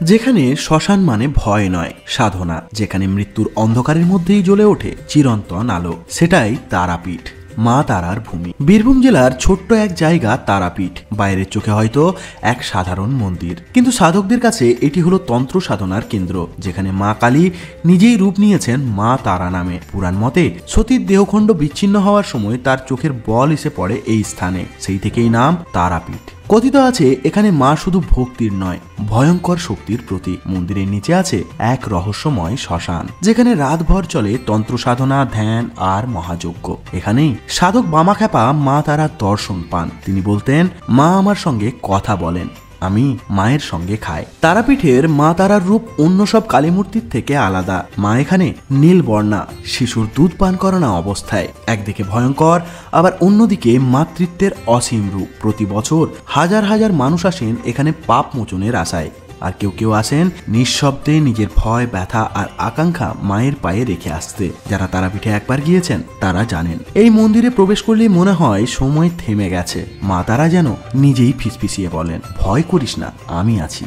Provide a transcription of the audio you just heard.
যেখানে শ্মশান মানে ভয় নয়, সাধনা। যেখানে মৃত্যুর অন্ধকারের মধ্যেই জ্বলে ওঠে চিরন্তন আলো, সেটাই তারাপীঠ, মা তারার ভূমি। বীরভূম জেলার ছোট্ট এক জায়গা তারাপীঠ। বাইরের চোখে হয়তো এক সাধারণ মন্দির, কিন্তু সাধকদের কাছে এটি হলো তন্ত্র সাধনার কেন্দ্র, যেখানে মা কালী নিজেই রূপ নিয়েছেন মা তারা নামে। পুরাণ মতে সতীর দেহখণ্ড বিচ্ছিন্ন হওয়ার সময় তার চোখের বল এসে পড়ে এই স্থানে, সেই থেকেই নাম তারাপীঠ। কথিত আছে এখানে মা শুধু ভক্তির নয়, ভয়ঙ্কর শক্তির প্রতীক। মন্দিরের নিচে আছে এক রহস্যময় শ্মশান, যেখানে রাতভর চলে তন্ত্র সাধনা, ধ্যান আর মহাযজ্ঞ। এখানেই সাধক বামাখ্যাপা মা তারার দর্শন পান। তিনি বলতেন, মা আমার সঙ্গে কথা বলেন, আমি মায়ের সঙ্গে খাই। তারাপীঠের মা তারার রূপ অন্য সব কালীমূর্তির থেকে আলাদা। মা এখানে নীলবর্ণা, শিশুর দুধ পান করানো অবস্থায়, একদিকে ভয়ঙ্কর আবার অন্যদিকে মাতৃত্বের অসীম রূপ। প্রতি বছর হাজার হাজার মানুষ আসেন এখানে পাপ মোচনের আশায়, আর কেউ কেউ আসেন নিঃশব্দে নিজের ভয়, ব্যথা আর আকাঙ্ক্ষা মায়ের পায়ে রেখে আসতে। যারা তারাপীঠে একবার গিয়েছেন তারা জানেন, এই মন্দিরে প্রবেশ করলেই মনে হয় সময় থেমে গেছে। মা তারা যেন নিজেই ফিসফিসিয়ে বলেন, ভয় করিস না, আমি আছি।